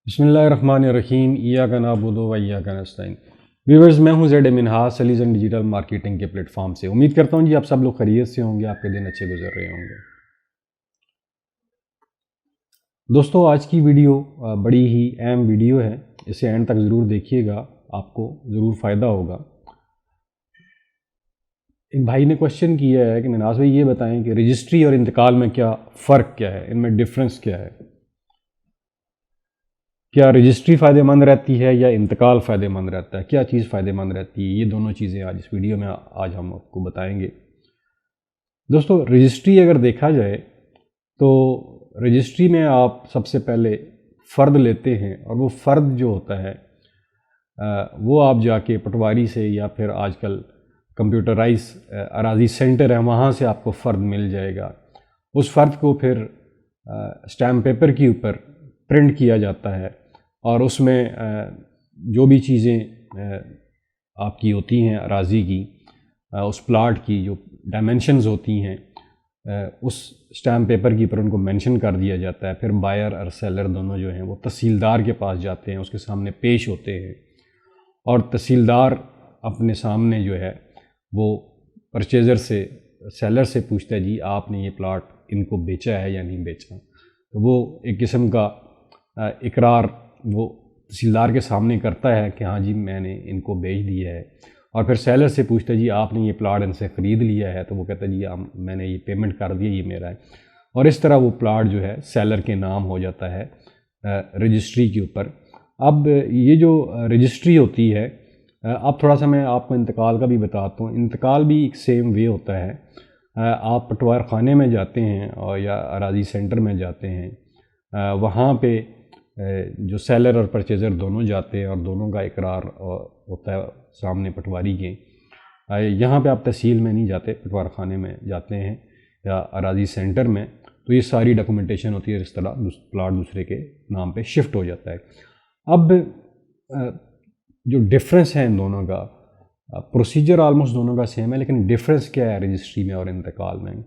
बिस्मिल्लाहिर्रहमानिर्रहीम इय्याक नअबुदु व इय्याक नस्तईन। व्यूअर्स, मैं हूं ज़ैड मिनहाज सलीज़न डिजिटल मार्केटिंग के प्लेटफॉर्म से। उम्मीद करता हूं जी आप सब लोग खैरियत से होंगे, आपके दिन अच्छे गुजर रहे होंगे। दोस्तों, आज की वीडियो बड़ी ही अहम वीडियो है, इसे एंड तक ज़रूर देखिएगा, आपको ज़रूर फ़ायदा होगा। एक भाई ने क्वेश्चन किया है कि मिनहाज भाई ये बताएं कि रजिस्ट्री और इंतकाल में क्या फ़र्क क्या है, इनमें डिफरेंस क्या है, क्या रजिस्ट्री फ़ायदेमंद रहती है या इंतकाल फ़ायदेमंद रहता है, क्या चीज़ फ़ायदेमंद रहती है। ये दोनों चीज़ें आज इस वीडियो में आज हम आपको बताएंगे। दोस्तों, रजिस्ट्री अगर देखा जाए तो रजिस्ट्री में आप सबसे पहले फ़र्द लेते हैं और वो फ़र्द जो होता है वो आप जाके पटवारी से या फिर आजकल कंप्यूटराइज अराजी सेंटर है वहाँ से आपको फ़र्द मिल जाएगा। उस फ़र्द को फिर स्टैम्प पेपर के ऊपर प्रिंट किया जाता है और उसमें जो भी चीज़ें आपकी होती हैं अराजी की, उस प्लाट की जो डायमेंशंस होती हैं उस स्टैम्प पेपर के ऊपर उनको मेंशन कर दिया जाता है। फिर बायर और सेलर दोनों जो हैं वो तहसीलदार के पास जाते हैं, उसके सामने पेश होते हैं और तहसीलदार अपने सामने जो है वो परचेज़र से सेलर से पूछता है जी आपने ये प्लाट इनको बेचा है या नहीं बेचा। तो वो एक किस्म का इकरार वो तहसीलदार के सामने करता है कि हाँ जी मैंने इनको बेच दिया है। और फिर सेलर से पूछता है जी आपने ये प्लाट इनसे ख़रीद लिया है, तो वो कहता है जी मैंने ये पेमेंट कर दिया, ये मेरा है। और इस तरह वो प्लाट जो है सेलर के नाम हो जाता है रजिस्ट्री के ऊपर। अब ये जो रजिस्ट्री होती है, अब थोड़ा सा मैं आपको इंतकाल का भी बताता हूँ। इंतकाल भी एक सेम वे होता है। आप पटवार खाने में जाते हैं और या अराजी सेंटर में जाते हैं, वहाँ पे जो सेलर और परचेज़र दोनों जाते हैं और दोनों का इकरार होता है सामने पटवारी के। यहाँ पे आप तहसील में नहीं जाते, पटवार खाने में जाते हैं या अराजी सेंटर में, तो ये सारी डॉक्यूमेंटेशन होती है। इस तरह प्लाट दूसरे के नाम पे शिफ्ट हो जाता है। अब जो डिफरेंस है इन दोनों का, प्रोसीजर आलमोस्ट दोनों का सेम है, लेकिन डिफरेंस क्या है रजिस्ट्री में और इंतकाल में,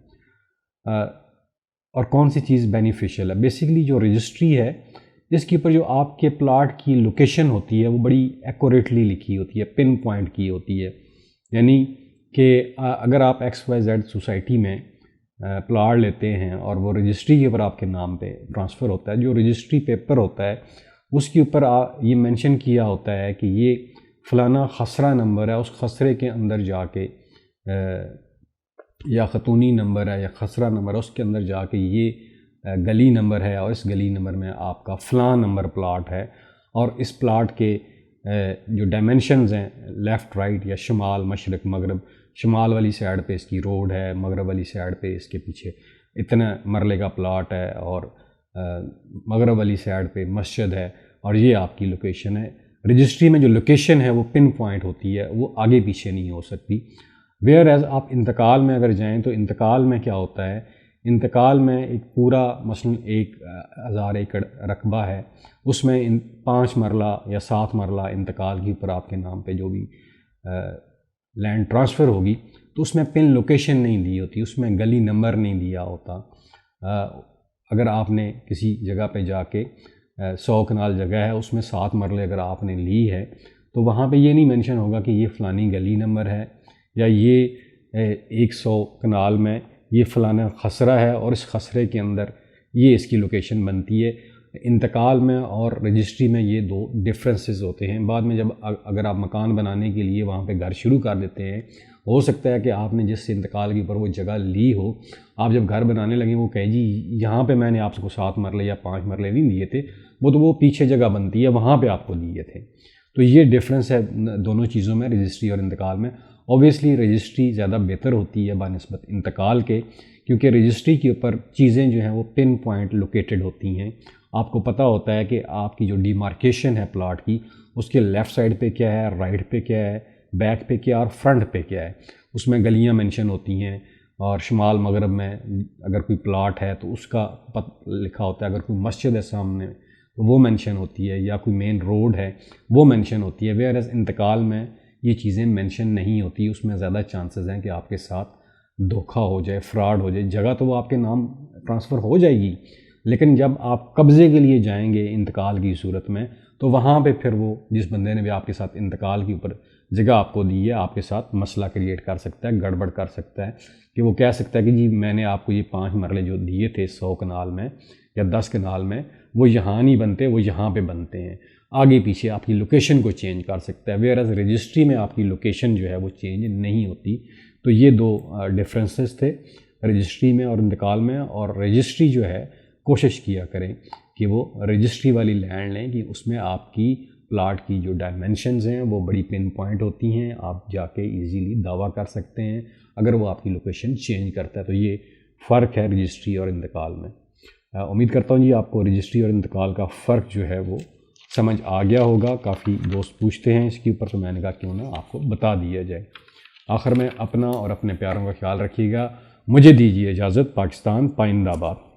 और कौन सी चीज़ बेनिफिशियल है। बेसिकली जो रजिस्ट्री है इसके ऊपर जो आपके प्लाट की लोकेशन होती है वो बड़ी एक्यूरेटली लिखी होती है, पिन पॉइंट की होती है। यानी कि अगर आप XYZ सोसाइटी में प्लाट लेते हैं और वो रजिस्ट्री के ऊपर आपके नाम पे ट्रांसफ़र होता है, जो रजिस्ट्री पेपर होता है उसके ऊपर ये मेंशन किया होता है कि ये फ़लाना खसरा नंबर है, उस खसरे के अंदर जाके या ख़तूनी नंबर है या खसरा नंबर है, उसके अंदर जाके ये गली नंबर है और इस गली नंबर में आपका फ़लाँ नंबर प्लाट है और इस प्लाट के जो डायमेंशंस हैं लेफ़्ट राइट या शुमाल मशरक़ मगरब, शुमाल वाली साइड पे इसकी रोड है, मगरब वाली साइड पे इसके पीछे इतना मरले का प्लाट है और मगरब वाली साइड पे मस्जिद है और ये आपकी लोकेशन है। रजिस्ट्री में जो लोकेशन है वो पिन पॉइंट होती है, वो आगे पीछे नहीं हो सकती। वेयर एज़ आप इंतकाल में अगर जाएँ तो इंतकाल में क्या होता है, इंतकाल में एक पूरा मसलन 1000 एकड़ रकबा है, उसमें 5 मरला या 7 मरला इंतकाल के ऊपर आपके नाम पे जो भी लैंड ट्रांसफ़र होगी तो उसमें पिन लोकेशन नहीं दी होती, उसमें गली नंबर नहीं दिया होता। अगर आपने किसी जगह पे जाके 100 कनाल जगह है उसमें 7 मरले अगर आपने ली है तो वहाँ पे ये नहीं मेंशन होगा कि ये फ़लानी गली नंबर है या ये 100 कनाल में ये फ़लाना खसरा है और इस खसरे के अंदर ये इसकी लोकेशन बनती है। इंतकाल में और रजिस्ट्री में ये दो डिफरेंसेस होते हैं। बाद में जब अगर आप मकान बनाने के लिए वहाँ पे घर शुरू कर देते हैं, हो सकता है कि आपने जिस इंतकाल के ऊपर वो जगह ली हो, आप जब घर बनाने लगे वो कहे जी यहाँ पे मैंने आपको 7 मरले या 5 मरले नहीं दिए थे, वो तो वो पीछे जगह बनती है वहाँ पे आपको दिए थे। तो ये डिफरेंस है दोनों चीज़ों में, रजिस्ट्री और इंतकाल में। ऑब्वियसली रजिस्ट्री ज़्यादा बेहतर होती है बानिस्बत इंतकाल के, क्योंकि रजिस्ट्री के ऊपर चीज़ें जो हैं वो पिन पॉइंट लोकेटेड होती हैं। आपको पता होता है कि आपकी जो डिमार्केशन है प्लाट की, उसके लेफ़्ट साइड पे क्या है, राइट पे क्या है, बैक पे क्या है और फ्रंट पे क्या है। उसमें गलियां मेंशन होती हैं और शुमाल मगरब में अगर कोई प्लाट है तो उसका लिखा होता है। अगर कोई मस्जिद है सामने तो वो मेंशन होती है, या कोई मेन रोड है वो मेंशन होती है। वेयर एज़ इंतकाल में ये चीज़ें मेंशन नहीं होती, उसमें ज़्यादा चांसेस हैं कि आपके साथ धोखा हो जाए, फ्रॉड हो जाए। जगह तो वो आपके नाम ट्रांसफ़र हो जाएगी لیکن جب آپ قبضے کے لیے جائیں گے انتقال کی صورت میں تو وہاں پہ پھر وہ جس بندے نے بھی آپ کے ساتھ انتقال کے اوپر جگہ آپ کو دی ہے آپ کے ساتھ مسئلہ کریٹ کر سکتا ہے، گڑبڑ کر سکتا ہے کہ وہ کہہ سکتا ہے کہ جی میں نے آپ کو یہ 5 مرلے جو دیے تھے 100 کنال میں یا 10 کنال میں وہ یہاں نہیں بنتے، وہ یہاں پہ بنتے ہیں، آگے پیچھے آپ کی لوکیشن کو چینج کر سکتا ہے، ویئر ایز رجسٹری میں آپ کی لوکیشن جو ہے وہ چینج نہیں ہوتی۔ تو یہ 2 ڈفرینسز تھے رجسٹری میں اور انتقال میں، اور رجسٹری جو ہے کوشش کیا کریں کہ وہ رجسٹری والی لینڈ لیں کہ اس میں آپ کی پلاٹ کی جو ڈائمنشنز ہیں وہ بڑی پن پوائنٹ ہوتی ہیں، آپ جا کے ایزیلی دعویٰ کر سکتے ہیں اگر وہ آپ کی لوکیشن چینج کرتا ہے۔ تو یہ فرق ہے رجسٹری اور انتقال میں۔ امید کرتا ہوں جی آپ کو رجسٹری اور انتقال کا فرق جو ہے وہ سمجھ آ گیا ہوگا۔ کافی دوست پوچھتے ہیں اس کے اوپر، تو میں نے کہا کیوں نہ آپ کو بتا دیا جائے۔ آخر میں اپنا اور اپنے پیاروں کا خیال رکھیے گا، مجھے دیجیے اجازت۔ پاکستان پائندہ باد۔